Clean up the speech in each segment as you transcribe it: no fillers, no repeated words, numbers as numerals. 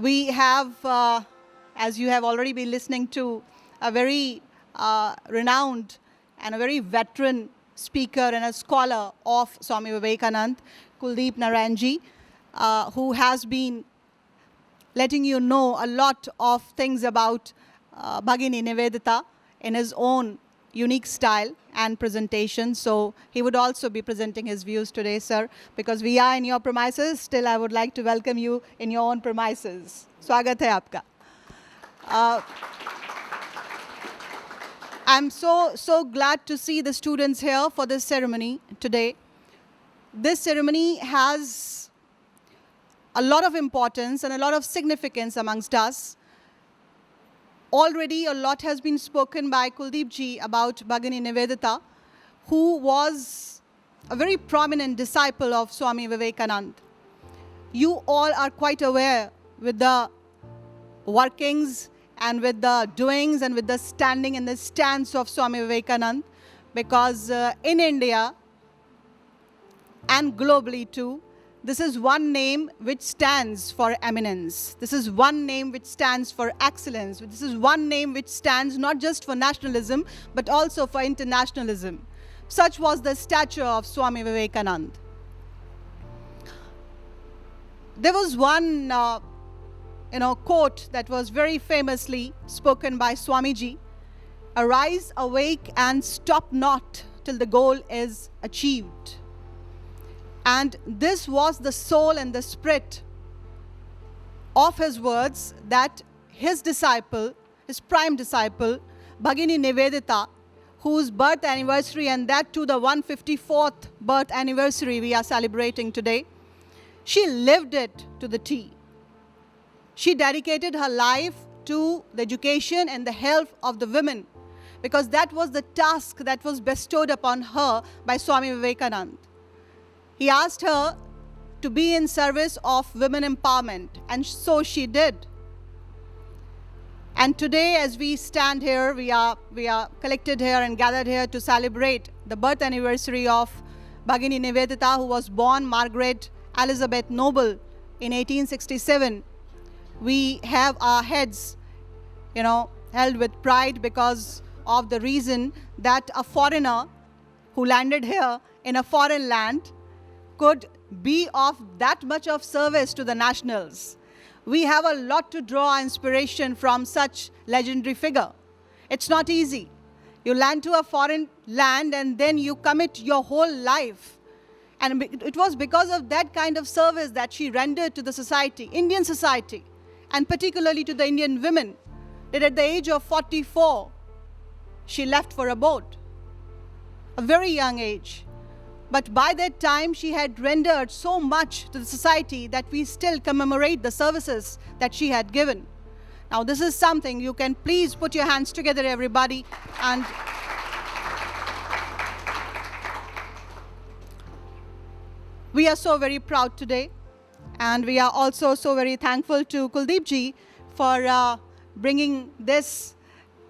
We have, as you have already been listening to, a very renowned and a very veteran speaker and a scholar of Swami Vivekanand, Kuldeep Narayanji, who has been letting you know a lot of things about Bhagini Nivedita in his own unique style and presentation. So he would also be presenting his views today, sir. Because we are in your premises, still I would like to welcome you in your own premises. Swagat hai aapka. I'm so glad to see the students here for this ceremony today. This ceremony has a lot of importance and a lot of significance amongst us. Already a lot has been spoken by Kuldeep ji about Bhagini Nivedita, who was a very prominent disciple of Swami Vivekanand. You all are quite aware with the workings and with the doings and with the standing and the stance of Swami Vivekanand, because in India and globally too, this is one name which stands for eminence. This is one name which stands for excellence. This is one name which stands not just for nationalism, but also for internationalism. Such was the stature of Swami Vivekanand. There was one quote that was very famously spoken by Swamiji: "Arise, awake, and stop not till the goal is achieved." And this was the soul and the spirit of his words that his disciple, his prime disciple, Bhagini Nivedita, whose birth anniversary, and that too the 154th birth anniversary we are celebrating today, she lived it to the T. She dedicated her life to the education and the health of the women, because that was the task that was bestowed upon her by Swami Vivekanand. He asked her to be in service of women empowerment, and so she did. And today, as we stand here, we are collected here and gathered here to celebrate the birth anniversary of Bhagini Nivedita, who was born Margaret Elizabeth Noble in 1867. We have our heads, held with pride because of the reason that a foreigner who landed here in a foreign land could be of that much of service to the nationals. We have a lot to draw inspiration from such legendary figure. It's not easy. You land to a foreign land and then you commit your whole life. And it was because of that kind of service that she rendered to the society, Indian society, and particularly to the Indian women, that at the age of 44, she left for abode, a very young age. But by that time, she had rendered so much to the society that we still commemorate the services that she had given. Now, this is something you can please put your hands together, everybody. And we are so very proud today. And we are also so very thankful to Kuldeep ji for bringing this,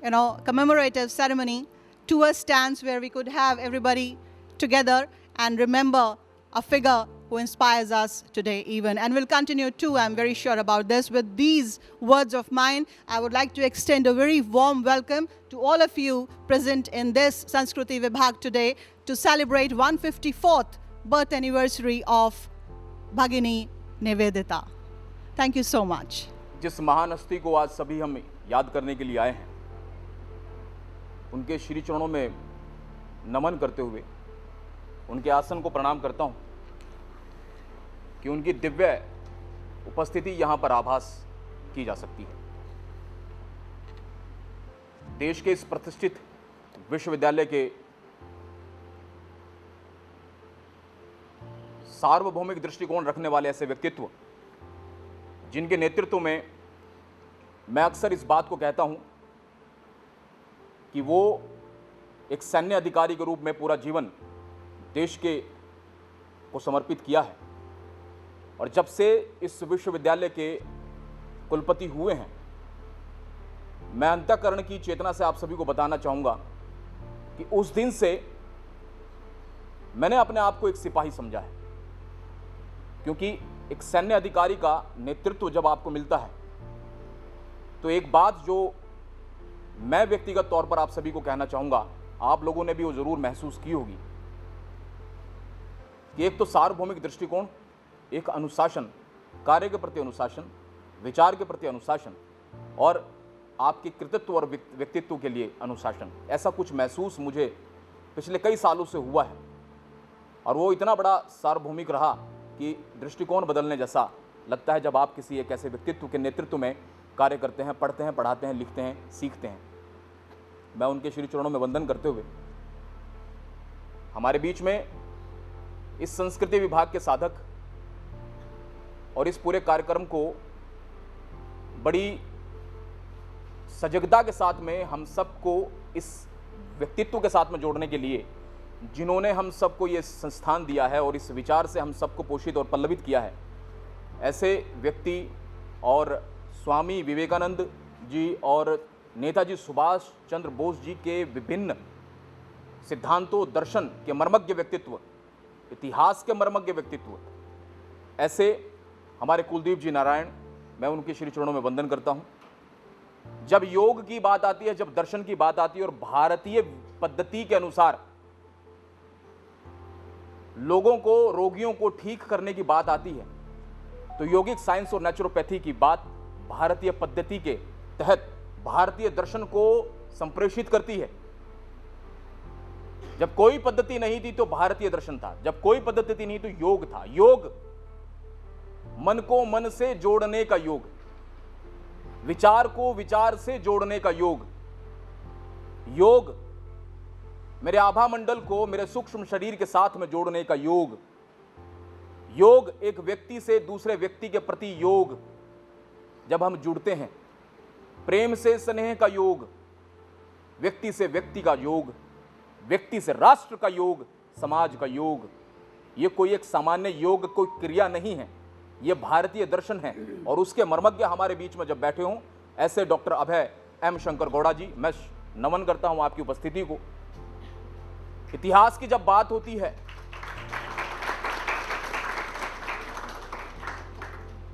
commemorative ceremony to a stance where we could have everybody together and remember a figure who inspires us today even. And will continue too, I'm very sure about this. With these words of mine, I would like to extend a very warm welcome to all of you present in this Sanskriti Vibhag today to celebrate 154th birth anniversary of Bhagini Nivedita. Thank you so much. जिस महान हस्ती को आज सभी हम याद करने के लिए आए हैं, उनके श्री चरणों में नमन करते हुए उनके आसन को प्रणाम करता हूं कि उनकी दिव्य उपस्थिति यहां पर आभास की जा सकती है। देश के इस प्रतिष्ठित विश्वविद्यालय के सार्वभौमिक दृष्टिकोण रखने वाले ऐसे व्यक्तित्व, जिनके नेतृत्व में मैं अक्सर इस बात को कहता हूं कि वो एक सैन्य अधिकारी के रूप में पूरा जीवन देश को समर्पित किया है। और जब से इस विश्वविद्यालय के कुलपति हुए हैं, मैं अंतःकरण की चेतना से आप सभी को बताना चाहूँगा कि उस दिन से मैंने अपने आप को एक सिपाही समझा है, क्योंकि एक सैन्य अधिकारी का नेतृत्व जब आपको मिलता है तो एक बात जो मैं व्यक्तिगत तौर पर आप सभी को कहना चाहूंगा, आप लोगों ने भी वो जरूर महसूस की होगी कि एक तो सार्वभौमिक दृष्टिकोण, एक अनुशासन, कार्य के प्रति अनुशासन, विचार के प्रति अनुशासन और आपके कृतित्व और व्यक्तित्व के लिए अनुशासन, ऐसा कुछ महसूस मुझे पिछले कई सालों से हुआ है। और वो इतना बड़ा सार्वभौमिक रहा कि दृष्टिकोण बदलने जैसा लगता है जब आप किसी एक ऐसे व्यक्तित्व के नेतृत्व में कार्य करते हैं, पढ़ते हैं, पढ़ाते हैं, लिखते हैं, सीखते हैं। मैं उनके श्री चरणों में वंदन करते हुए हमारे बीच में इस संस्कृति विभाग के साधक और इस पूरे कार्यक्रम को बड़ी सजगता के साथ में हम सबको इस व्यक्तित्व के साथ में जोड़ने के लिए, जिन्होंने हम सबको ये संस्थान दिया है और इस विचार से हम सबको पोषित और पल्लवित किया है, ऐसे व्यक्ति और स्वामी विवेकानंद जी और नेताजी सुभाष चंद्र बोस जी के विभिन्न सिद्धांतों, दर्शन के मर्मज्ञ व्यक्तित्व, इतिहास के मर्मज्ञ व्यक्तित्व, ऐसे हमारे कुलदीप जी नारायण, मैं उनके श्री चरणों में वंदन करता हूं। जब योग की बात आती है, जब दर्शन की बात आती है और भारतीय पद्धति के अनुसार लोगों को, रोगियों को ठीक करने की बात आती है, तो योगिक साइंस और नेचुरोपैथी की बात भारतीय पद्धति के तहत भारतीय दर्शन को संप्रेषित करती है। जब कोई पद्धति नहीं थी तो भारतीय दर्शन था, जब कोई पद्धति नहीं तो योग था। योग मन को मन से जोड़ने का योग, विचार को विचार से जोड़ने का योग, योग मेरे आभा मंडल को मेरे सूक्ष्म शरीर के साथ में जोड़ने का योग, योग एक व्यक्ति से दूसरे व्यक्ति के प्रति योग, जब हम जुड़ते हैं, प्रेम से स्नेह का योग, व्यक्ति से व्यक्ति का योग, व्यक्ति से राष्ट्र का योग, समाज का योग। ये कोई एक सामान्य योग, कोई क्रिया नहीं है, ये भारतीय दर्शन है। और उसके मर्मज्ञ हमारे बीच में जब बैठे हों, ऐसे डॉक्टर अभय एम शंकर गौड़ा जी, मैं नमन करता हूं आपकी उपस्थिति को। इतिहास की जब बात होती है,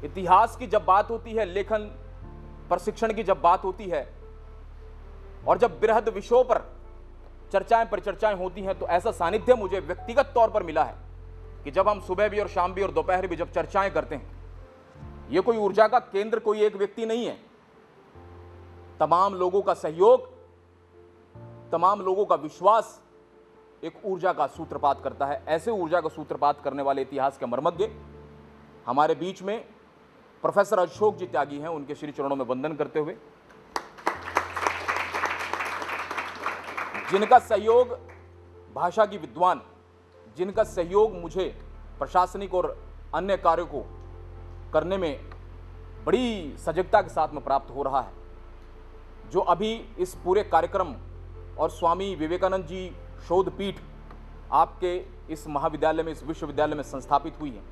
इतिहास की जब बात होती है, लेखन प्रशिक्षण की जब बात होती है और जब बृहद विषयों पर चर्चाएं परिचर्चाएं होती हैं, तो ऐसा सानिध्य मुझे व्यक्तिगत तौर पर मिला है कि जब हम सुबह भी और शाम भी और दोपहर भी जब चर्चाएं करते हैं, ये कोई ऊर्जा का केंद्र कोई एक व्यक्ति नहीं है। तमाम लोगों का सहयोग, तमाम लोगों का विश्वास एक ऊर्जा का सूत्रपात करता है। ऐसे ऊर्जा का सूत्रपात करने वाले इतिहास के मर्मज्ञ हमारे बीच में प्रोफेसर अशोक जी त्यागी हैं, उनके श्री चरणों में वंदन करते हुए, जिनका सहयोग भाषा की विद्वान, जिनका सहयोग मुझे प्रशासनिक और अन्य कार्यों को करने में बड़ी सजगता के साथ में प्राप्त हो रहा है, जो अभी इस पूरे कार्यक्रम और स्वामी विवेकानंद जी शोध पीठ आपके इस महाविद्यालय में, इस विश्वविद्यालय में संस्थापित हुई है,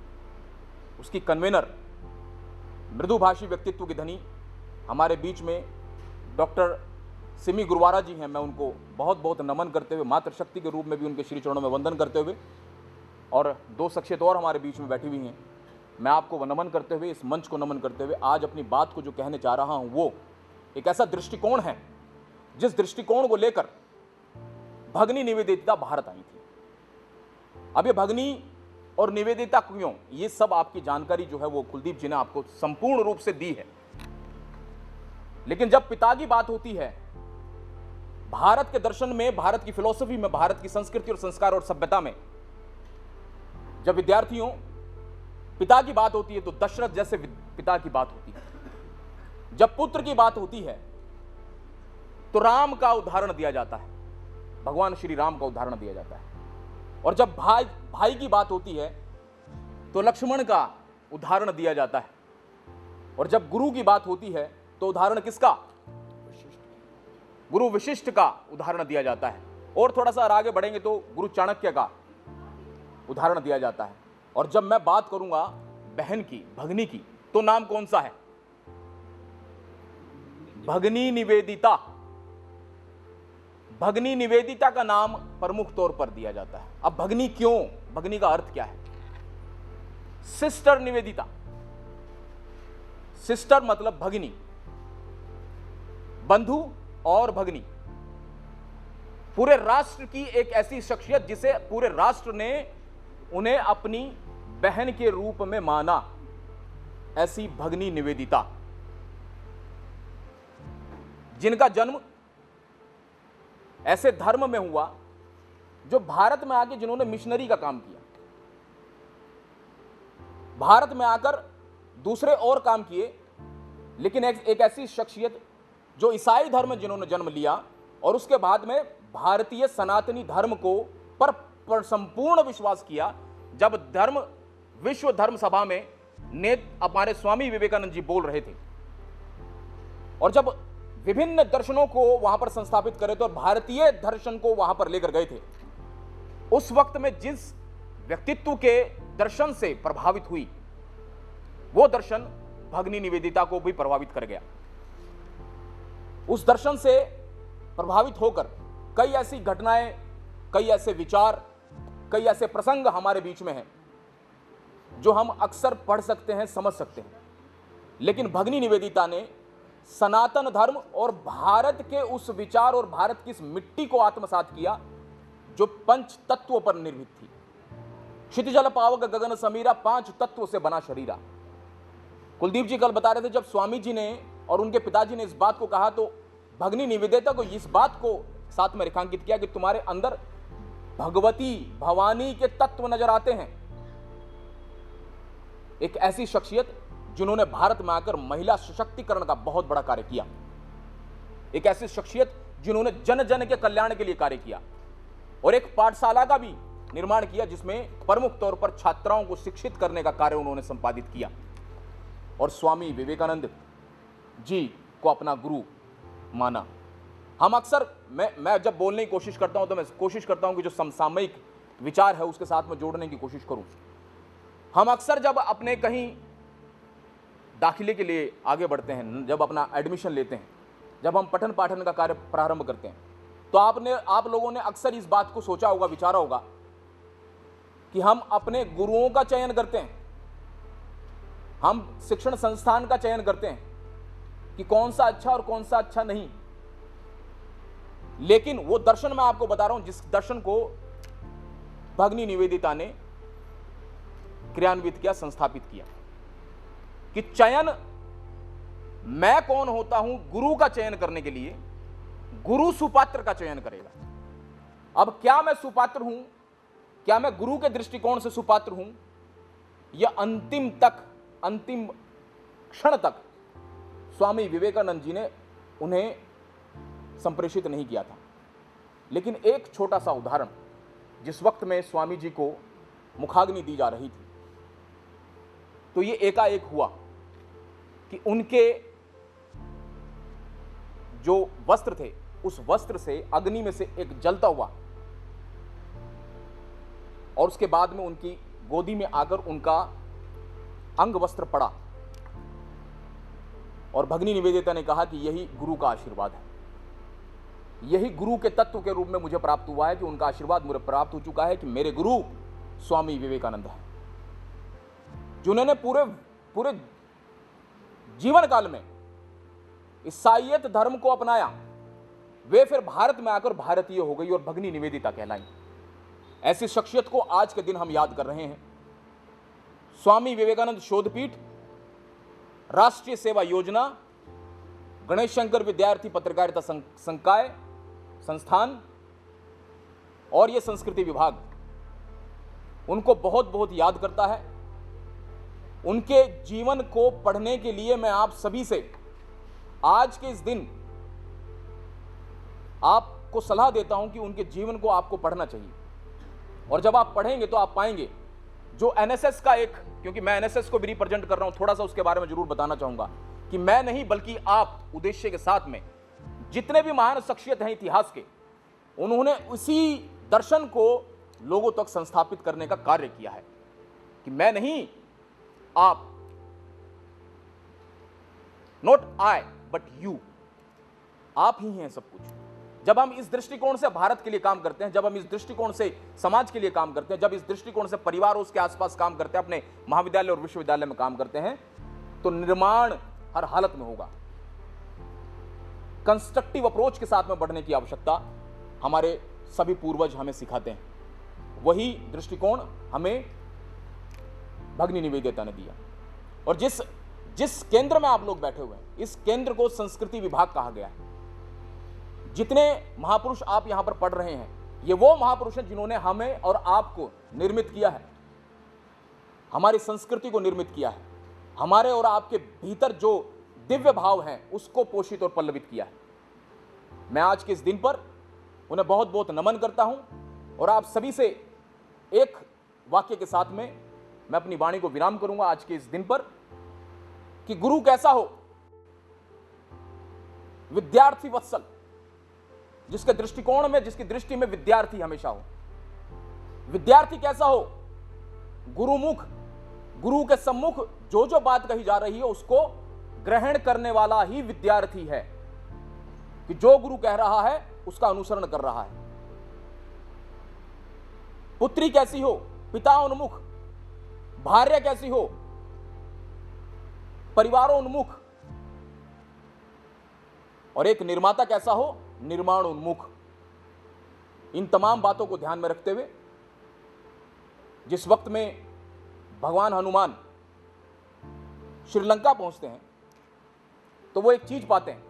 उसकी कन्वेनर, मृदुभाषी व्यक्तित्व की धनी हमारे बीच में डॉक्टर सिमी गुरुवारा जी हैं। मैं उनको बहुत बहुत नमन करते हुए, मातृशक्ति के रूप में भी उनके श्री चरणों में वंदन करते हुए, और दो शख्सियत और हमारे बीच में बैठी हुई हैं, मैं आपको नमन करते हुए, इस मंच को नमन करते हुए आज अपनी बात को जो कहने जा रहा हूं, वो एक ऐसा दृष्टिकोण है जिस दृष्टिकोण को लेकर भगनी निवेदिता भारत आई थी। अब ये भगनी और निवेदिता क्यों, ये सब आपकी जानकारी जो है वो कुलदीप जी ने आपको संपूर्ण रूप से दी है। लेकिन जब पिता की बात होती है, भारत के दर्शन में, भारत की फिलॉसफी में, भारत की संस्कृति और संस्कार और सभ्यता में जब विद्यार्थियों पिता की बात होती है तो दशरथ जैसे पिता की बात होती है। जब पुत्र की बात होती है तो राम का उदाहरण दिया जाता है, भगवान श्री राम का उदाहरण दिया जाता है। और जब भाई की बात होती है तो लक्ष्मण का उदाहरण दिया जाता है। और जब गुरु की बात होती है तो उदाहरण किसका? गुरु वशिष्ठ का उदाहरण दिया जाता है। और थोड़ा सा आगे बढ़ेंगे तो गुरु चाणक्य का उदाहरण दिया जाता है। और जब मैं बात करूंगा बहन की, भगनी की, तो नाम कौन सा है? भगनी निवेदिता। भगनी निवेदिता का नाम प्रमुख तौर पर दिया जाता है। अब भगनी क्यों? भगनी का अर्थ क्या है? सिस्टर निवेदिता। सिस्टर मतलब भगनी, बंधु और भगनी, पूरे राष्ट्र की एक ऐसी शख्सियत जिसे पूरे राष्ट्र ने उन्हें अपनी बहन के रूप में माना, ऐसी भगनी निवेदिता, जिनका जन्म ऐसे धर्म में हुआ जो भारत में आके जिन्होंने मिशनरी का काम किया, भारत में आकर दूसरे और काम किए, लेकिन एक ऐसी शख्सियत जो ईसाई धर्म में जिन्होंने जन्म लिया और उसके बाद में भारतीय सनातनी धर्म को पर संपूर्ण विश्वास किया। जब विश्व धर्म सभा में हमारे स्वामी विवेकानंद जी बोल रहे थे और जब विभिन्न दर्शनों को वहां पर संस्थापित करे थे और भारतीय दर्शन को वहां पर लेकर गए थे, उस वक्त में जिस व्यक्तित्व के दर्शन से प्रभावित हुई, वो दर्शन भगनी निवेदिता को भी प्रभावित कर गया। उस दर्शन से प्रभावित होकर कई ऐसी घटनाएं, कई ऐसे विचार, कई ऐसे प्रसंग हमारे बीच में हैं जो हम अक्सर पढ़ सकते हैं, समझ सकते हैं, लेकिन भगनी निवेदिता ने सनातन धर्म और भारत के उस विचार और भारत की इस मिट्टी को आत्मसात किया जो पंच तत्वों पर निर्मित थी। क्षितिजल पावक गगन समीरा, 5 तत्वों से बना शरीरा। कुलदीप जी कल बता रहे थे, जब स्वामी जी ने और उनके पिताजी ने इस बात को कहा तो भगनी निवेदिता को इस बात को साथ में रेखांकित किया कि तुम्हारे अंदर भगवती भवानी के तत्व नजर आते हैं। एक ऐसी शख्सियत जिन्होंने भारत में आकर महिला सशक्तिकरण का बहुत बड़ा कार्य किया, एक ऐसी शख्सियत जिन्होंने जन जन के कल्याण के लिए कार्य किया और एक पाठशाला का भी निर्माण किया जिसमें प्रमुख तौर पर छात्राओं को शिक्षित करने का कार्य उन्होंने संपादित किया और स्वामी विवेकानंद जी को अपना गुरु माना। हम अक्सर मैं जब बोलने की कोशिश करता हूं तो मैं कोशिश करता हूं कि जो समसामयिक विचार है उसके साथ में जोड़ने की कोशिश करूं। हम अक्सर जब अपने कहीं दाखिले के लिए आगे बढ़ते हैं, जब अपना एडमिशन लेते हैं, जब हम पठन पाठन का कार्य प्रारंभ करते हैं, तो आप लोगों ने अक्सर इस बात को सोचा होगा, विचारा होगा कि हम अपने गुरुओं का चयन करते हैं, हम शिक्षण संस्थान का चयन करते हैं कि कौन सा अच्छा और कौन सा अच्छा नहीं। लेकिन वो दर्शन मैं आपको बता रहा हूं जिस दर्शन को भगनी निवेदिता ने क्रियान्वित किया, संस्थापित किया कि चयन मैं कौन होता हूं गुरु का चयन करने के लिए, गुरु सुपात्र का चयन करेगा। अब क्या मैं सुपात्र हूं, क्या मैं गुरु के दृष्टिकोण से सुपात्र हूं, या अंतिम क्षण तक स्वामी विवेकानंद जी ने उन्हें संप्रेषित नहीं किया था। लेकिन एक छोटा सा उदाहरण, जिस वक्त में स्वामी जी को मुखाग्नि दी जा रही थी तो ये एकाएक हुआ कि उनके जो वस्त्र थे उस वस्त्र से अग्नि में से एक जलता हुआ और उसके बाद में उनकी गोदी में आकर उनका अंग वस्त्र पड़ा और भगनी निवेदिता ने कहा कि यही गुरु का आशीर्वाद है, यही गुरु के तत्व के रूप में मुझे प्राप्त हुआ है कि उनका आशीर्वाद मुझे प्राप्त हो चुका है कि मेरे गुरु स्वामी विवेकानंद हैं, जिन्होंने पूरे जीवन काल में ईसाईयत धर्म को अपनाया। वे फिर भारत में आकर भारतीय हो गई और भगनी निवेदिता कहलाई। ऐसी शख्सियत को आज के दिन हम याद कर रहे हैं। स्वामी विवेकानंद शोधपीठ, राष्ट्रीय सेवा योजना, गणेश शंकर विद्यार्थी पत्रकारिता संकाय संस्थान और यह संस्कृति विभाग उनको बहुत बहुत याद करता है। उनके जीवन को पढ़ने के लिए मैं आप सभी से आज के इस दिन आपको सलाह देता हूं कि उनके जीवन को आपको पढ़ना चाहिए और जब आप पढ़ेंगे तो आप पाएंगे जो एनएसएस का एक, क्योंकि मैं एनएसएस को भी रिप्रेजेंट कर रहा हूं, थोड़ा सा उसके बारे में जरूर बताना चाहूंगा कि मैं नहीं बल्कि आप उद्देश्य के साथ में जितने भी महान शख्सियत हैं इतिहास के, उन्होंने उसी दर्शन को लोगों तक संस्थापित करने का कार्य किया है कि मैं नहीं, आप, नॉट आई बट यू, आप ही हैं सब कुछ। जब हम इस दृष्टिकोण से भारत के लिए काम करते हैं, जब हम इस दृष्टिकोण से समाज के लिए काम करते हैं, जब इस दृष्टिकोण से परिवार और उसके आसपास काम करते हैं, अपने महाविद्यालय और विश्वविद्यालय में काम करते हैं, तो निर्माण हर हालत में होगा। कंस्ट्रक्टिव अप्रोच के साथ में बढ़ने की आवश्यकता हमारे सभी पूर्वज हमें सिखाते हैं। वही दृष्टिकोण हमें भगिनी निवेदिता ने दिया। और जिस केंद्र में आप लोग बैठे हुए हैं, इस केंद्र को संस्कृति विभाग कहा गया है। जितने महापुरुष आप यहां पर पढ़ रहे हैं, ये वो महापुरुष हैं जिन्होंने हमें और आपको निर्मित किया है, हमारी संस्कृति को निर्मित किया है, हमारे और आपके भीतर जो दिव्य भाव हैं उसको पोषित और पल्लवित किया है। मैं आज के इस दिन पर उन्हें बहुत बहुत नमन करता हूं और आप सभी से एक वाक्य के साथ में मैं अपनी वाणी को विराम करूंगा आज के इस दिन पर, कि गुरु कैसा हो? विद्यार्थी वत्सल, जिसके दृष्टिकोण में, जिसकी दृष्टि में विद्यार्थी हमेशा हो। विद्यार्थी कैसा हो? गुरुमुख, गुरु के सम्मुख जो जो बात कही जा रही है उसको ग्रहण करने वाला ही विद्यार्थी है, कि जो गुरु कह रहा है उसका अनुसरण कर रहा है। पुत्री कैसी हो? पिता उन्मुख। भार्य कैसी हो? परिवारोन्मुख। और एक निर्माता कैसा हो? निर्माण उन्मुख। इन तमाम बातों को ध्यान में रखते हुए जिस वक्त में भगवान हनुमान श्रीलंका पहुंचते हैं तो वो एक चीज पाते हैं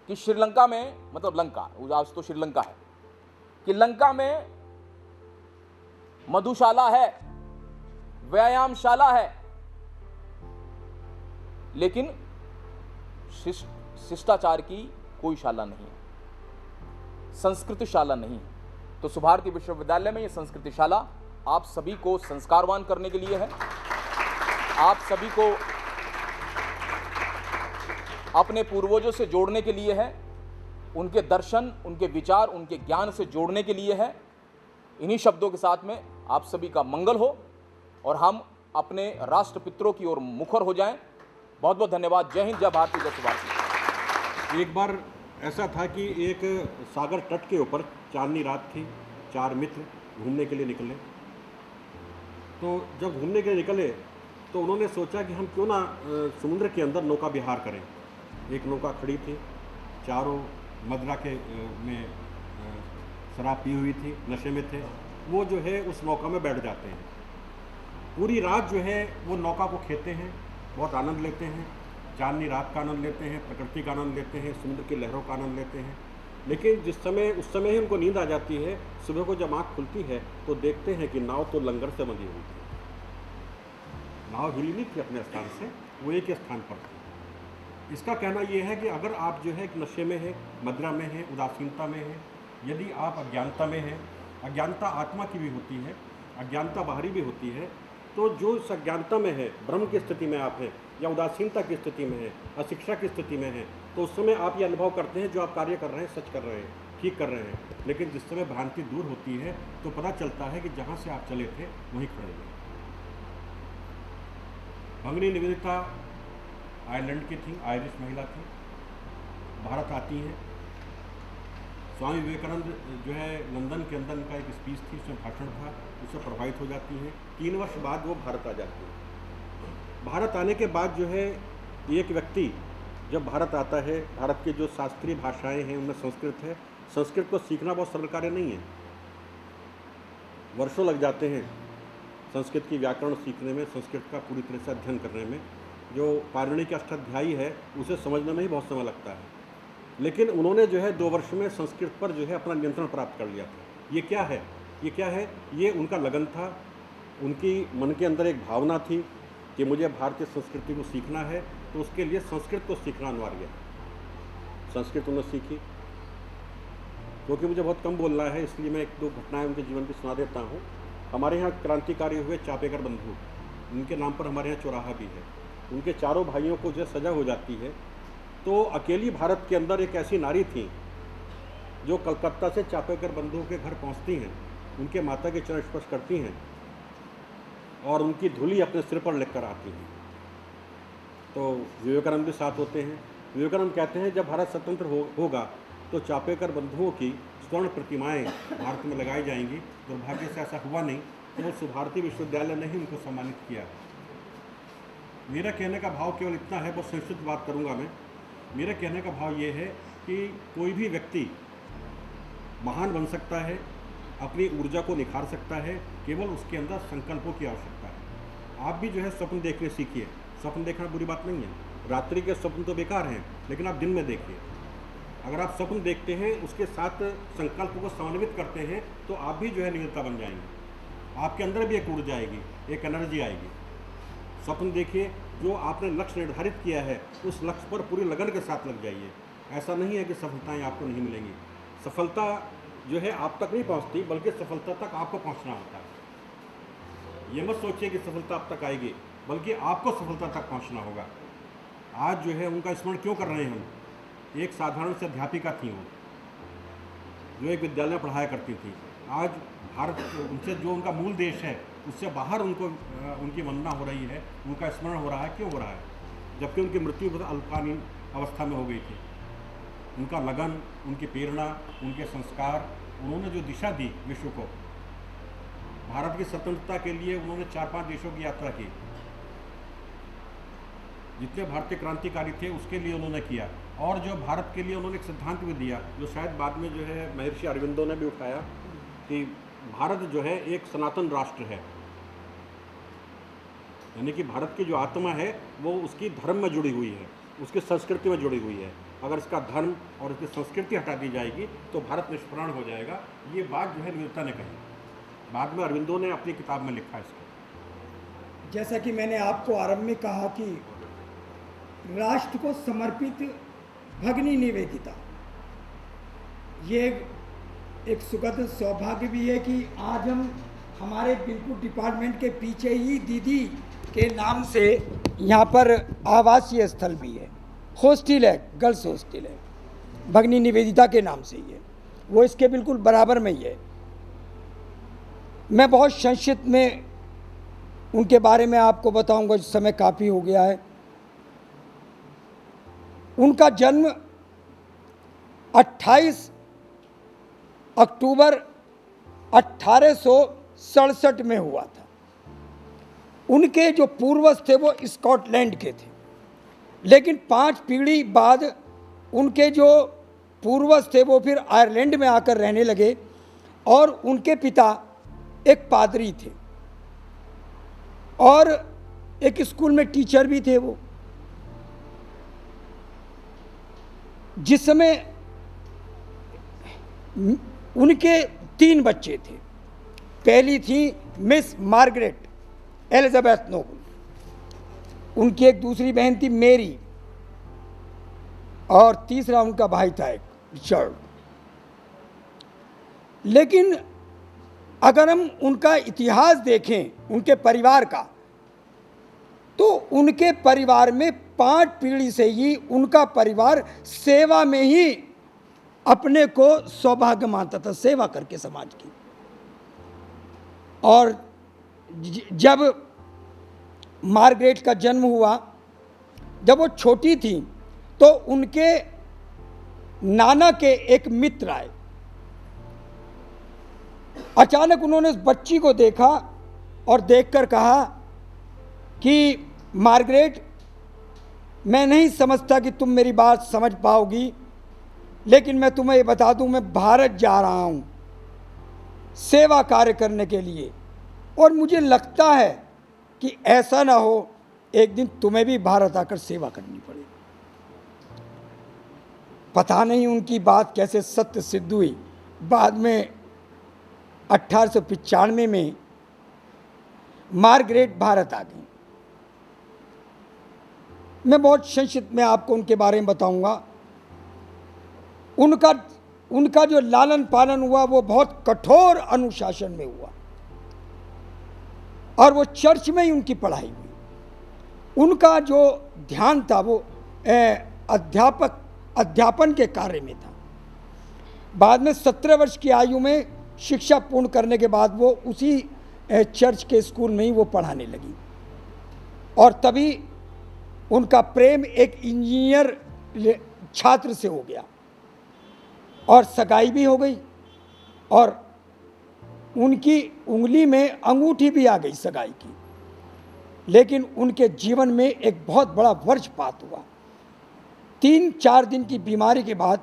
कि श्रीलंका में, मतलब लंका, आज तो श्रीलंका है, कि लंका में मधुशाला है, व्यायामशाला है, लेकिन शिष्टाचार की कोई शाला नहीं है, संस्कृतिशाला नहीं है। तो सुभारती विश्वविद्यालय में यह संस्कृतिशाला आप सभी को संस्कारवान करने के लिए है, आप सभी को अपने पूर्वजों से जोड़ने के लिए है, उनके दर्शन, उनके विचार, उनके ज्ञान से जोड़ने के लिए है। इन्हीं शब्दों के साथ में आप सभी का मंगल हो और हम अपने राष्ट्रपितरों की ओर मुखर हो जाएं। बहुत बहुत धन्यवाद। जय हिंद, जय भारती, जय सुभाष। एक बार ऐसा था कि एक सागर तट के ऊपर चांदनी रात थी, 4 मित्र घूमने के लिए निकले। तो जब घूमने के लिए निकले तो उन्होंने सोचा कि हम क्यों ना समुद्र के अंदर नौका विहार करें। एक नौका खड़ी थी, चारों मदरा के में शराब पी हुई थी, नशे में थे। वो जो है उस नौका में बैठ जाते हैं, पूरी रात जो है वो नौका को खेते हैं, बहुत आनंद लेते हैं, चांदनी रात का आनंद लेते हैं, प्रकृति का आनंद लेते हैं, समुद्र की लहरों का आनंद लेते हैं। लेकिन उस समय ही उनको नींद आ जाती है। सुबह को जब आँख खुलती है तो देखते हैं कि नाव तो लंगर से बंधी हुई थी। नाव हिली नहीं थी अपने स्थान से, वो एक ही स्थान पर थी। इसका कहना यह है कि अगर आप जो है नशे में है, मदिरा में है, उदासीनता में है, यदि आप अज्ञानता में हैं, अज्ञानता आत्मा की भी होती है, अज्ञानता बाहरी भी होती है, तो जो इस अज्ञानता में है, भ्रम की स्थिति में आप हैं या उदासीनता की स्थिति में है, अशिक्षा की स्थिति में है, तो उस समय आप ये अनुभव करते हैं जो आप कार्य कर रहे हैं सच कर रहे हैं, ठीक कर रहे हैं। लेकिन जिस समय भ्रांति दूर होती है तो पता चलता है कि जहाँ से आप चले थे वहीं खड़े हैं। भगिनी निवेदिता आयरलैंड की थी, आयरिश महिला थी, भारत आती हैं। स्वामी विवेकानंद जो है लंदन के अंदर उनका एक स्पीच थी, उसमें भाषण था, उससे प्रभावित हो जाती हैं। 3 वर्ष बाद वो भारत आ जाती हैं। भारत आने के बाद जो है एक व्यक्ति जब भारत आता है, भारत की जो शास्त्रीय भाषाएं हैं उनमें संस्कृत है। संस्कृत को सीखना बहुत सरल कार्य नहीं है, वर्षों लग जाते हैं संस्कृत की व्याकरण सीखने में, संस्कृत का पूरी तरह से अध्ययन करने में। जो पाणिनि की अष्टाध्यायी है उसे समझने में ही बहुत समय लगता है। लेकिन उन्होंने जो है 2 वर्ष में संस्कृत पर जो है अपना नियंत्रण प्राप्त कर लिया था। ये क्या है? ये क्या है? ये उनका लगन था, उनकी मन के अंदर एक भावना थी कि मुझे भारतीय संस्कृति को सीखना है, तो उसके लिए संस्कृत को सीखना अनिवार्य है। संस्कृत उन्होंने सीखी। क्योंकि मुझे बहुत कम बोलना है इसलिए मैं 1-2 घटनाएं उनके जीवन की सुना देता हूँ। हमारे यहाँ क्रांतिकारी हुए चापेकर बंधु, उनके नाम पर हमारे यहाँ चौराहा भी है। उनके चारों भाइयों को जो सजा हो जाती है, तो अकेली भारत के अंदर एक ऐसी नारी थी जो कलकत्ता से चापेकर बंधुओं के घर पहुंचती हैं, उनके माता के चरण स्पर्श करती हैं और उनकी धूली अपने सिर पर लेकर आती हैं। तो विवेकानंद भी साथ होते हैं। विवेकानंद कहते हैं जब भारत स्वतंत्र होगा तो चापेकर बंधुओं की स्वर्ण प्रतिमाएं भारत में लगाई जाएंगी। दुर्भाग्य से ऐसा हुआ नहीं, तो सुभारती विश्वविद्यालय ने ही उनको सम्मानित किया। मेरा कहने का भाव केवल इतना है, बहुत संक्षिप्त बात करूंगा मैं, मेरे कहने का भाव ये है कि कोई भी व्यक्ति महान बन सकता है, अपनी ऊर्जा को निखार सकता है, केवल उसके अंदर संकल्पों की आवश्यकता है। आप भी जो है स्वप्न देखने सीखिए। स्वप्न देखना बुरी बात नहीं है, रात्रि के स्वप्न तो बेकार हैं, लेकिन आप दिन में देखिए। अगर आप स्वप्न देखते हैं, उसके साथ संकल्प को समन्वित करते हैं, तो आप भी जो है निवेदिता बन जाएंगे। आपके अंदर भी एक ऊर्जा आएगी, एक एनर्जी आएगी। स्वप्न देखिए, जो आपने लक्ष्य निर्धारित किया है उस लक्ष्य पर पूरी लगन के साथ लग जाइए। ऐसा नहीं है कि सफलताएं आपको नहीं मिलेंगी। सफलता जो है आप तक नहीं पहुंचती, बल्कि सफलता तक आपको पहुंचना होता है। ये मत सोचिए कि सफलता आप तक आएगी, बल्कि आपको सफलता तक पहुंचना होगा। आज जो है उनका स्मरण क्यों कर रहे हैं हम? एक साधारण से अध्यापिका थी वो, जो एक विद्यालय में पढ़ाया करती थी। आज भारत उनसे जो उनका मूल देश है उससे बाहर उनको उनकी वंदना हो रही है, उनका स्मरण हो रहा है। क्यों हो रहा है? जबकि उनकी मृत्यु बहुत अल्पकालीन अवस्था में हो गई थी। उनका लगन, उनकी प्रेरणा, उनके संस्कार, उन्होंने जो दिशा दी विश्व को, भारत की स्वतंत्रता के लिए उन्होंने 4-5 देशों की यात्रा की। जितने भारतीय क्रांतिकारी थे उसके लिए उन्होंने किया, और जो भारत के लिए उन्होंने एक सिद्धांत भी दिया, जो शायद बाद में जो है महर्षि अरविंदो ने भी उठाया, कि भारत जो है एक सनातन राष्ट्र है। यानी कि भारत की जो आत्मा है वो उसकी धर्म में जुड़ी हुई है, उसकी संस्कृति में जुड़ी हुई है। अगर इसका धर्म और इसकी संस्कृति हटा दी जाएगी तो भारत निष्प्राण हो जाएगा। ये बात जो है निवेदिता ने कही, बाद में अरविंदो ने अपनी किताब में लिखा इसको। जैसा कि मैंने आपको आरंभ में कहा कि राष्ट्र को समर्पित भगिनी निवेदिता, ये एक सुखद सौभाग्य भी है कि आज हम हमारे बिल्कुल डिपार्टमेंट के पीछे ही दीदी के नाम से यहाँ पर आवासीय स्थल भी है, हॉस्टल है, गर्ल्स हॉस्टल है, भगिनी निवेदिता के नाम से ही है। वो इसके बिल्कुल बराबर में ही है। मैं बहुत संक्षिप्त में उनके बारे में आपको बताऊंगा, समय काफ़ी हो गया है। उनका जन्म 28 अक्टूबर 1867 में हुआ था। उनके जो पूर्वज थे वो स्कॉटलैंड के थे, लेकिन 5 पीढ़ी बाद उनके जो पूर्वज थे वो फिर आयरलैंड में आकर रहने लगे, और उनके पिता एक पादरी थे और एक स्कूल में टीचर भी थे। वो जिस समय उनके 3 बच्चे थे। पहली थी मिस मार्गरेट एलिजाबेथ नोबल, उनकी एक दूसरी बहन थी मेरी, और तीसरा उनका भाई था एक रिचर्ड। लेकिन अगर हम उनका इतिहास देखें उनके परिवार का, तो उनके परिवार में 5 पीढ़ी से ही उनका परिवार सेवा में ही अपने को सौभाग्य मानता था, सेवा करके समाज की। और जब मार्गरेट का जन्म हुआ, जब वो छोटी थी, तो उनके नाना के एक मित्र आए। अचानक उन्होंने उस बच्ची को देखा और देखकर कहा कि मार्गरेट, मैं नहीं समझता कि तुम मेरी बात समझ पाओगी, लेकिन मैं तुम्हें ये बता दूं, मैं भारत जा रहा हूं सेवा कार्य करने के लिए, और मुझे लगता है कि ऐसा ना हो एक दिन तुम्हें भी भारत आकर सेवा करनी पड़े। पता नहीं उनकी बात कैसे सत्य सिद्ध हुई। बाद में 1895 में मार्गरेट भारत आ गई। मैं बहुत संक्षिप्त में आपको उनके बारे में बताऊंगा। उनका जो लालन पालन हुआ वो बहुत कठोर अनुशासन में हुआ, और वो चर्च में ही उनकी पढ़ाई हुई। उनका जो ध्यान था वो अध्यापन के कार्य में था। बाद में 17 वर्ष की आयु में शिक्षा पूर्ण करने के बाद वो उसी चर्च के स्कूल में ही वो पढ़ाने लगी, और तभी उनका प्रेम एक इंजीनियर छात्र से हो गया, और सगाई भी हो गई, और उनकी उंगली में अंगूठी भी आ गई सगाई की। लेकिन उनके जीवन में एक बहुत बड़ा वज्रपात हुआ। 3-4 दिन की बीमारी के बाद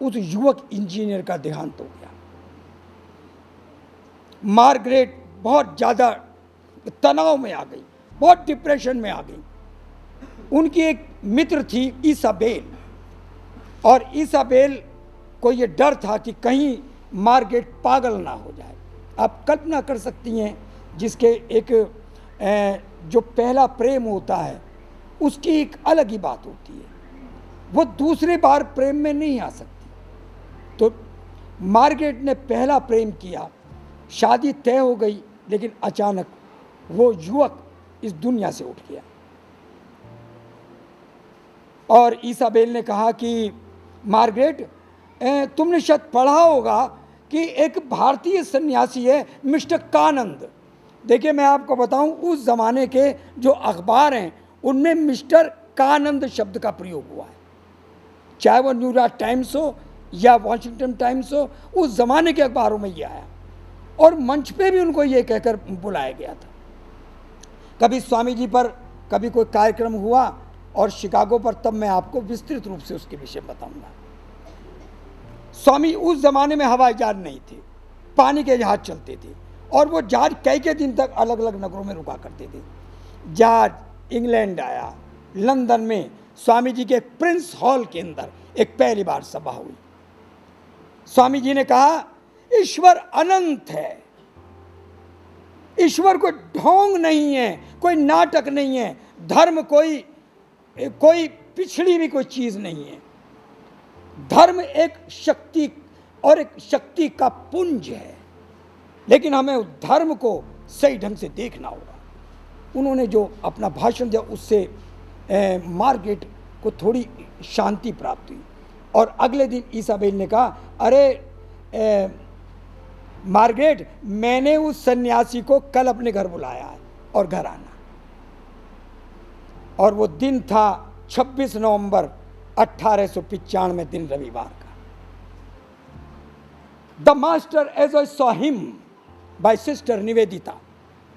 उस युवक इंजीनियर का देहांत हो गया। मार्गरेट बहुत ज़्यादा तनाव में आ गई, बहुत डिप्रेशन में आ गई। उनकी एक मित्र थी इसाबेल, और इसाबेल को ये डर था कि कहीं मार्गरेट पागल ना हो जाए। आप कल्पना कर सकती हैं, जिसके एक जो पहला प्रेम होता है उसकी एक अलग ही बात होती है, वो दूसरी बार प्रेम में नहीं आ सकती। तो मार्गरेट ने पहला प्रेम किया, शादी तय हो गई, लेकिन अचानक वो युवक इस दुनिया से उठ गया। और इसाबेल ने कहा कि मार्गरेट, तुमने शायद पढ़ा होगा कि एक भारतीय सन्यासी है मिस्टर कानंद। देखिए, मैं आपको बताऊं, उस ज़माने के जो अखबार हैं उनमें मिस्टर कानंद शब्द का प्रयोग हुआ है, चाहे वो न्यूयॉर्क टाइम्स हो या वॉशिंगटन टाइम्स हो, उस ज़माने के अखबारों में ये आया। और मंच पे भी उनको ये कहकर बुलाया गया था। कभी स्वामी जी पर कभी कोई कार्यक्रम हुआ और शिकागो पर, तब मैं आपको विस्तृत रूप से उसके विषय बताऊंगा। स्वामी, उस ज़माने में हवाई जहाज नहीं थे, पानी के जहाज चलते थे, और वो जहाज कई दिन तक अलग अलग नगरों में रुका करते थे। जहाज इंग्लैंड आया, लंदन में स्वामी जी के प्रिंस हॉल के अंदर एक पहली बार सभा हुई। स्वामी जी ने कहा, ईश्वर अनंत है, ईश्वर कोई ढोंग नहीं है, कोई नाटक नहीं है, धर्म कोई पिछड़ी भी कोई चीज़ नहीं है। धर्म एक शक्ति और एक शक्ति का पुंज है, लेकिन हमें उस धर्म को सही ढंग से देखना होगा। उन्होंने जो अपना भाषण दिया उससे मार्गरेट को थोड़ी शांति प्राप्त हुई। और अगले दिन इसाबेल ने कहा, अरे मार्गरेट, मैंने उस सन्यासी को कल अपने घर बुलाया है और घर आना। और वो दिन था 26 नवंबर 1895, दिन रविवार का। The master as I saw him by sister Nivedita,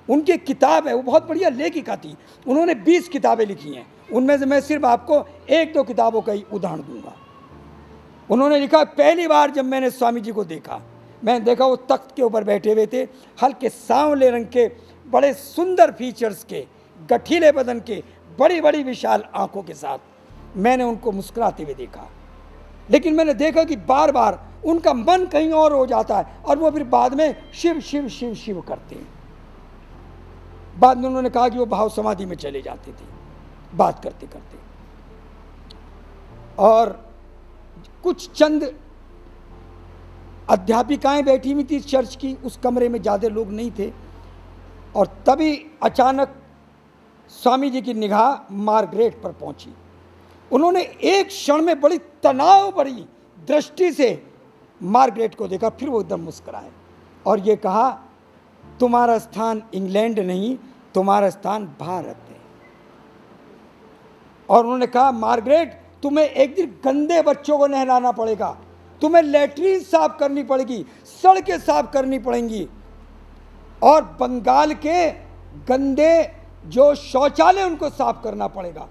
उनकी किताब है, वो बहुत बढ़िया लेखिका थी। उन्होंने 20 किताबें लिखी हैं, उनमें से मैं सिर्फ आपको 1-2 किताबों का ही उदाहरण दूंगा। उन्होंने लिखा, पहली बार जब मैंने स्वामी जी को देखा, मैंने देखा वो तख्त के ऊपर बैठे हुए थे, हल्के सांवले रंग के, बड़े सुंदर फीचर्स के, गठीले बदन के, बड़ी बड़ी विशाल आंखों के साथ मैंने उनको मुस्कुराते हुए देखा। लेकिन मैंने देखा कि बार बार उनका मन कहीं और हो जाता है, और वो फिर बाद में शिव शिव शिव शिव करते हैं। बाद में उन्होंने कहा कि वो भाव समाधि में चले जाते थे बात करते करते। और कुछ चंद अध्यापिकाएं बैठी हुई थी चर्च की, उस कमरे में ज़्यादा लोग नहीं थे। और तभी अचानक स्वामी जी की निगाह मार्गरेट पर पहुंची। उन्होंने एक क्षण में बड़ी तनाव भरी दृष्टि से मार्गरेट को देखा, फिर वो एकदम मुस्कुराए और ये कहा, तुम्हारा स्थान इंग्लैंड नहीं, तुम्हारा स्थान भारत है। और उन्होंने कहा, मार्गरेट, तुम्हें एक दिन गंदे बच्चों को नहलाना पड़ेगा, तुम्हें लैट्रीन साफ करनी पड़ेगी, सड़कें साफ करनी पड़ेंगी, और बंगाल के गंदे जो शौचालय उनको साफ करना पड़ेगा,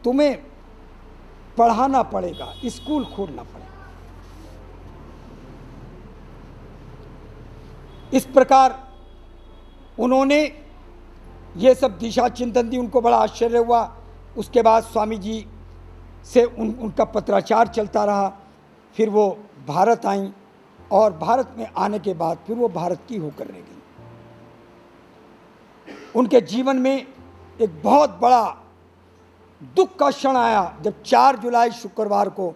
तुम्हें पढ़ाना पड़ेगा, स्कूल खोलना पड़ेगा। इस प्रकार उन्होंने ये सब दिशा चिंतन दी। उनको बड़ा आश्चर्य हुआ। उसके बाद स्वामी जी से उनका पत्राचार चलता रहा। फिर वो भारत आई, और भारत में आने के बाद फिर वो भारत की होकर रह गई। उनके जीवन में एक बहुत बड़ा दुख का क्षण आया जब 4 जुलाई शुक्रवार को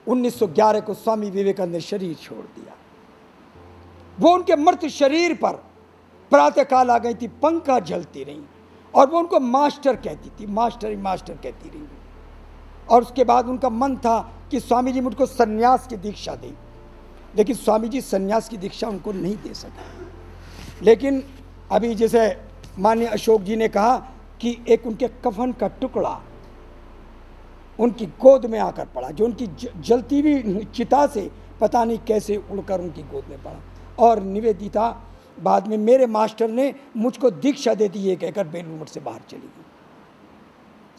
1911 को स्वामी विवेकानंद ने शरीर छोड़ दिया। वो उनके मृत शरीर पर प्रातःकाल आ गई थी, पंखा जलती रही, और वो उनको मास्टर कहती थी, मास्टर कहती रही। और उसके बाद उनका मन था कि स्वामी जी मुझको सन्यास की दीक्षा दें, लेकिन स्वामी जी सन्यास की दीक्षा उनको नहीं दे सके। लेकिन अभी जैसे माननीय अशोक जी ने कहा कि एक उनके कफन का टुकड़ा उनकी गोद में आकर पड़ा, जो उनकी जलती हुई चिता से पता नहीं कैसे उड़कर उनकी गोद में पड़ा। और निवेदिता बाद में मेरे मास्टर ने मुझको दीक्षा दे दी, ये कहकर बेलूर मठ से बाहर चली गई।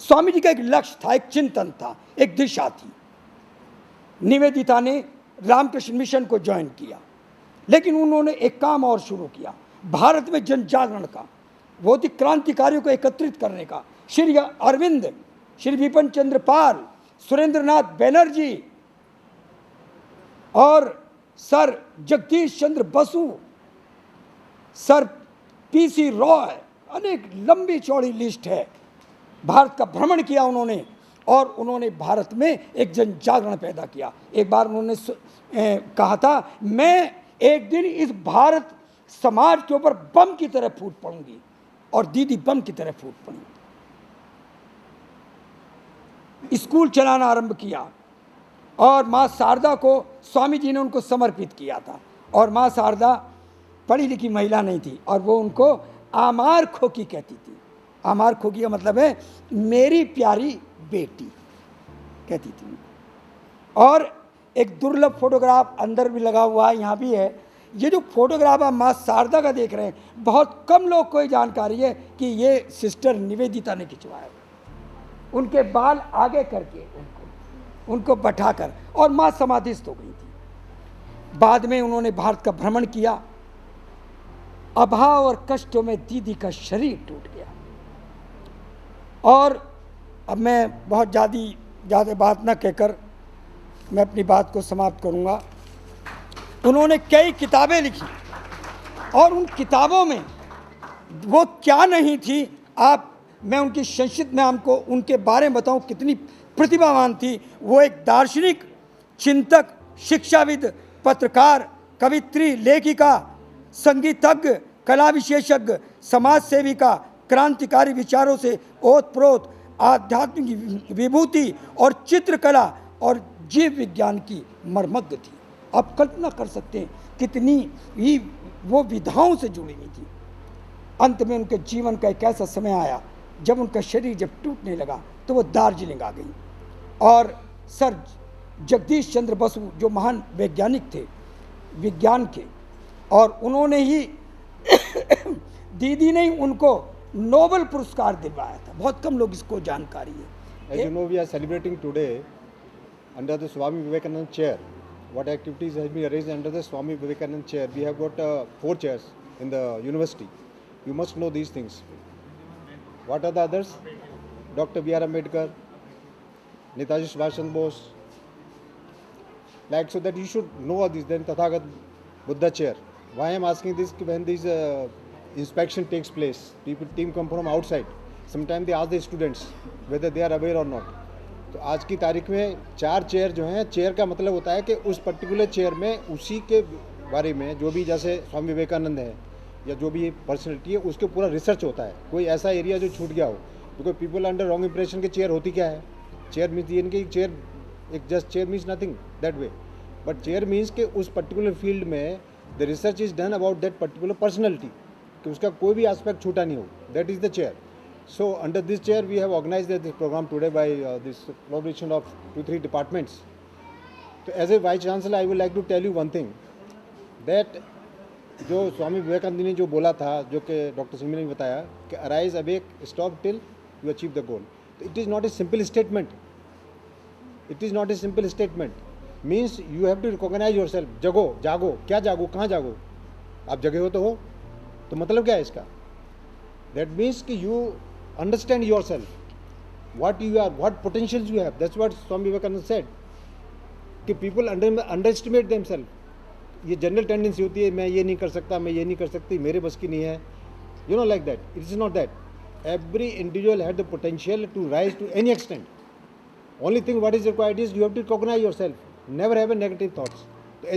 स्वामी जी का एक लक्ष्य था, एक चिंतन था, एक दिशा थी। निवेदिता ने रामकृष्ण मिशन को ज्वाइन किया, लेकिन उन्होंने एक काम और शुरू किया, भारत में जन जागरण का, बहुत ही क्रांतिकारियों को एकत्रित करने का। श्री अरविंद, श्री विपिन चंद्र पाल, सुरेंद्रनाथ बैनर्जी और सर जगदीश चंद्र बसु, सर पीसी रॉय, अनेक लंबी चौड़ी लिस्ट है। भारत का भ्रमण किया उन्होंने और उन्होंने भारत में एक जन जागरण पैदा किया। एक बार उन्होंने कहा था, मैं एक दिन इस भारत समाज के ऊपर बम की तरह फूट पड़ूंगी, और दीदी बम की तरह फूट पड़ी। स्कूल चलाना आरंभ किया और माँ शारदा को स्वामी जी ने उनको समर्पित किया था। और माँ शारदा पढ़ी लिखी महिला नहीं थी और वो उनको आमार खोकी कहती थी। आमार खोकी का मतलब है मेरी प्यारी बेटी कहती थी। और एक दुर्लभ फोटोग्राफ अंदर भी लगा हुआ है, यहाँ भी है। ये जो फोटोग्राफ आप माँ शारदा का देख रहे हैं, बहुत कम लोग को जानकारी है कि ये सिस्टर निवेदिता ने खिंचवाया। उनके बाल आगे करके उनको बैठाकर, और माँ समाधिस्थ हो गई थी। बाद में उन्होंने भारत का भ्रमण किया। अभाव और कष्टों में दीदी का शरीर टूट गया। और अब मैं बहुत ज़्यादा बात ना कहकर मैं अपनी बात को समाप्त करूंगा। उन्होंने कई किताबें लिखी और उन किताबों में वो क्या नहीं थी, मैं उनकी संक्षिप्त में आपको उनके बारे में बताऊं कितनी प्रतिभावान थी। वो एक दार्शनिक, चिंतक, शिक्षाविद, पत्रकार, कवित्री, लेखिका, संगीतज्ञ, कला विशेषज्ञ, समाज सेविका, क्रांतिकारी विचारों से ओतप्रोत, आध्यात्मिक विभूति और चित्रकला और जीव विज्ञान की मर्मज्ञ थी। आप कल्पना कर सकते हैं कितनी ही वो विधाओं से जुड़ी हुई थी। अंत में उनके जीवन का एक ऐसा समय आया जब उनका शरीर जब टूटने लगा तो वो दार्जिलिंग आ गई। और सर जगदीश चंद्र बसु जो महान वैज्ञानिक थे विज्ञान के, और उन्होंने ही दीदी ने ही उनको नोबेल पुरस्कार दिलवाया था। बहुत कम लोग इसको जानकारी है। As you know, we are celebrating today under the Swami Vivekananda chair. What activities has been arranged under the Swami Vivekananda chair? We have got 4 chairs in the university. You must know these things. What are the others? Dr. B.R. Ambedkar, Netaji Subhash Chandra Bose. Like, so that you should know all these. Then Tathagat Buddha chair. Why I am asking this? When this inspection takes place, team come from outside. Sometimes they ask the students whether they are aware or not. तो आज की तारीख में 4 chair जो हैं, chair का मतलब होता है कि उस पर्टिकुलर चेयर में उसी के बारे में जो भी, जैसे स्वामी विवेकानंद है या जो भी पर्सनैलिटी है, उसके पूरा रिसर्च होता है। कोई ऐसा एरिया जो छूट गया हो, because people under wrong impression के चेयर होती क्या है। चेयर मीन्स ये नहीं कि चेयर एक just chair means nothing that way, but chair means कि उस पर्टिकुलर फील्ड में the research is done about that particular personality, कि उसका कोई भी एस्पेक्ट छूटा नहीं हो। That is the chair. So under this chair we have organized this program today by this collaboration of 2-3 departments. So as a Vice Chancellor I would like to tell you one thing, that जो स्वामी विवेकानंद ने जो बोला था, जो कि doctor Singh ने भी बताया कि arise awake stop till you achieve the goal. It is not a simple statement. It is not a simple statement. Means you have to recognise yourself. जगो, जागो. क्या जागो, कहाँ जागो? आप जगे हो तो मतलब क्या है इसका? दैट मीन्स कि you understand yourself, what you are, what potentials you have. That's what Swami Vivekananda said, कि people underestimate themselves. ये जनरल टेंडेंसी होती है, मैं ये नहीं कर सकता, मैं ये नहीं कर सकती, मेरे बस की नहीं है, you know, like that. It is not that. Every individual had the potential to rise to any extent. Only thing what is required is you have to recognize yourself. Never have a negative thoughts.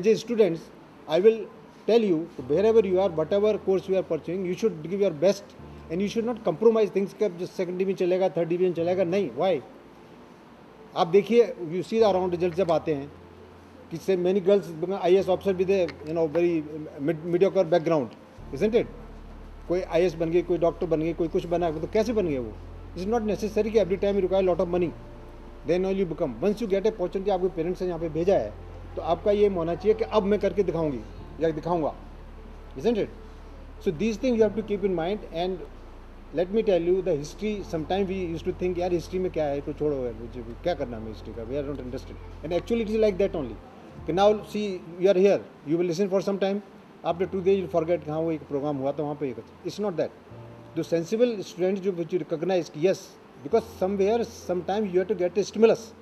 As a student, I will tell you, wherever you are, whatever course you are pursuing, you should give your best. And you should not compromise things कि जो second division चलेगा, third division चलेगा, नहीं. Y? आप देखिए, you see around result जब आते हैं कि से मेनी गर्ल्स IAS ऑफिसर भी they, you know, very mediocre background, isn't it? कोई IAS बन गई, कोई डॉक्टर बन गई, कोई कुछ बना, तो कैसे बन गए वो? इट्स नॉट नेसेसरी कि every time you require lot of money, then all you become. Once you get a opportunity, आपके पेरेंट्स ने यहाँ पे भेजा है, तो आपका ये होना चाहिए कि अब मैं करके दिखाऊंगी या दिखाऊंगा, isn't it? So these things you have to keep in mind, and let me tell you the history. Sometimes we used to think, यार history में क्या है, तो छोड़ो यार, मुझे क्या करना है history का, we are not interested. And actually it is like that only. कि now see you are here, you will listen for some time. After 2 days you will forget हाँ वो एक program हुआ था वहाँ पे. It's not that. The sensible students जो which you recognize कि yes, because somewhere sometimes you have to get a stimulus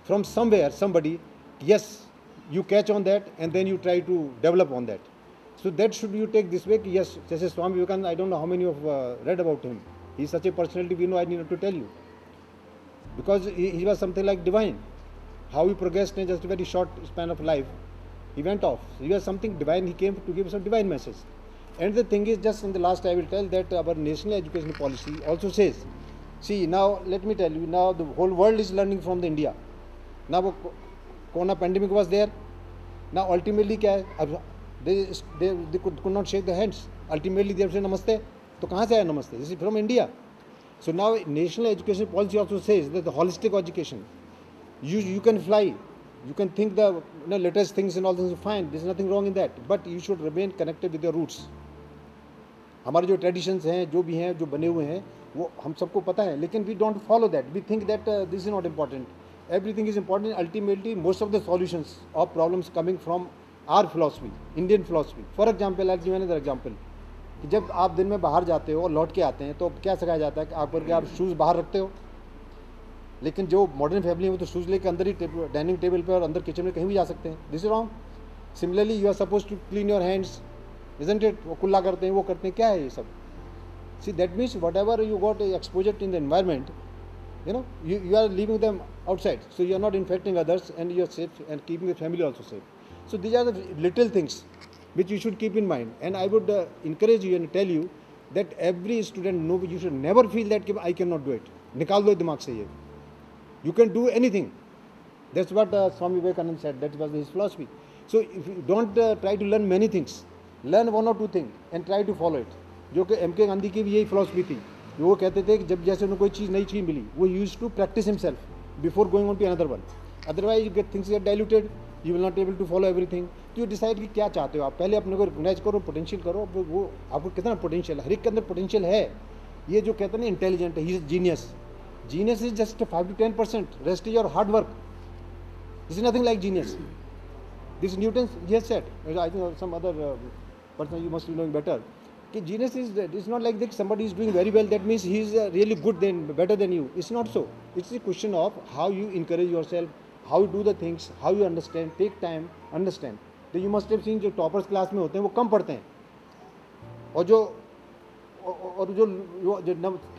from somewhere somebody. Yes, you catch on that and then you try to develop on that. So that should you take this way. Yes, जैसे Swami Vivekananda, I don't know how many of read about him. He is such a personality, we know, I need not to tell you. Because he was something like divine. How he progressed in just a very short span of life. He went off. He was something divine, he came to give some divine message. And the thing is, just in the last I will tell that our national education policy also says, see now let me tell you, now the whole world is learning from the India. Now Corona pandemic was there. Now ultimately क्या है, अब they could not shake their hands. Ultimately they have said namaste. तो कहाँ से आया namaste? This is from India. So now national education policy also says that the holistic education, you can fly, you can think the latest things and all things are fine. There is nothing wrong in that. But you should remain connected with your roots. हमारे जो traditions हैं, जो भी हैं, जो बने हुए हैं, वो हम सबको पता है. लेकिन we don't follow that. We think that this is not important. Everything is important. Ultimately, most of the solutions of problems coming from our philosophy, Indian philosophy. For example, I'll give another example. कि जब आप दिन में बाहर जाते हो और लौट के आते हैं तो क्या सिखाया जाता है कि आप करके आप शूज़ बाहर रखते हो. लेकिन जो मॉडर्न फैमिली है वो तो शूज़ लेके अंदर ही डाइनिंग टेबल पे और अंदर किचन में कहीं भी जा सकते हैं. This is wrong. Similarly you are suppose to clean your hands, isn't it. वो कुल्ला करते हैं, वो करते हैं, क्या है ये सब? See that means what ever you got exposure in the environment, you are leaving them outside, so you are not infecting others and you are safe and keeping the family also safe. So these are the little things which you should keep in mind, and I would encourage you and tell you that every student know, you should never feel that I cannot do it. निकाल दो दिमाग से ये. You can do anything. That's what Swami Vivekananda said. That was his philosophy. So if you don't try to learn many things, learn one or two things and try to follow it. जो कि M.K. Gandhi की भी यही philosophy थी. वो कहते थे कि जब जैसे उन्हें कोई चीज़ नई चीज़ मिली, वो use to practice himself before going on to another one. Otherwise you get things get diluted, you will not able to follow everything. तो यू डिसाइड कि क्या चाहते हो आप. पहले अपने को रिकॉग्नाइज करो, पोटेंशियल करो. वो आपको कितना पोटेंशियल है, हर एक के अंदर पोटेंशियल है. ये जो कहते हैं ना इंटेलिजेंट है, he is genius. Genius is just 5 to 10%. Rest is your hard work. This is nothing like genius. This Newton he has said, I think some other person you must be knowing better, कि genius is not like that somebody is doing very well, that means he is really good, then better than you. It's not so. It's a question of how you encourage yourself, how you do the things, how you understand, take time, understand. तो you must have seen जो toppers class में होते हैं वो कम पढ़ते हैं, और जो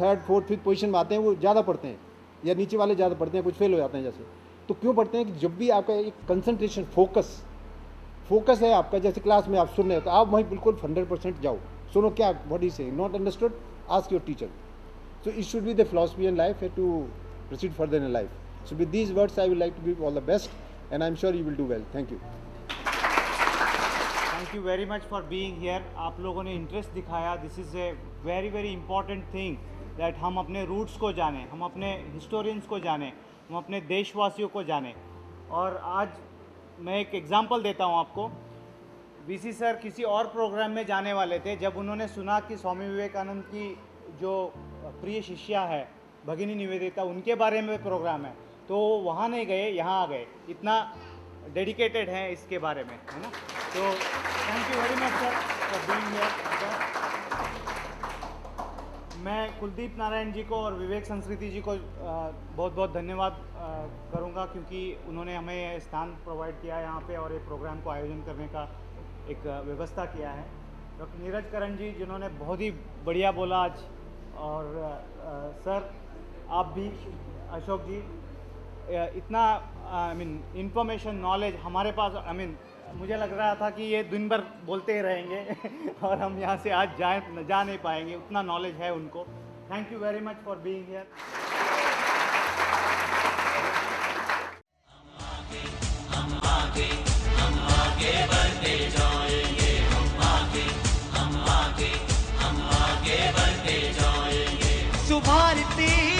थर्ड फोर्थ फिफ्थ पोजीशन में आते हैं वो ज़्यादा पढ़ते हैं, या नीचे वाले ज़्यादा पढ़ते हैं, कुछ फेल हो जाते हैं जैसे. तो क्यों पढ़ते हैं कि जब भी आपका एक कंसंट्रेशन फोकस है आपका, जैसे क्लास में आप सुन रहे हो तो आप वहीं बिल्कुल 100% जाओ. सुनो क्या what he saying, not understood, ask your teacher. So it should be the philosophy in life to proceed further in life. So with these words I would like to give all the best, and I'm sure you will do well. Thank you. Thank you very much for being here. आप लोगों ने interest दिखाया. This is a very very important thing that हम अपने roots को जानें, हम अपने हिस्टोरियंस को जानें, हम अपने देशवासियों को जानें. और आज मैं एक एग्जांपल देता हूँ आपको. वीसी सर किसी और प्रोग्राम में जाने वाले थे. जब उन्होंने सुना कि स्वामी विवेकानंद की जो प्रिय शिष्या है भगिनी निवेदिता, उनके बारे में प्रोग्राम है, तो वहाँ नहीं गए, यहाँ आ गए. इतना डेडिकेटेड है इसके बारे में, है ना. तो thank you very much sir for being here. मैं कुलदीप नारायण जी को और विवेक संस्कृति जी को बहुत बहुत धन्यवाद करूँगा, क्योंकि उन्होंने हमें स्थान प्रोवाइड किया यहाँ पे और ये प्रोग्राम को आयोजन करने का एक व्यवस्था किया है. डॉक्टर नीरज करण जी जिन्होंने बहुत ही बढ़िया बोला आज, और सर आप भी, अशोक जी, इतना इंफॉर्मेशन नॉलेज हमारे पास, मुझे लग रहा था कि ये दिन भर बोलते ही रहेंगे और हम यहाँ से आज जा नहीं पाएंगे, उतना नॉलेज है उनको. Thank you very much for being here. Subharti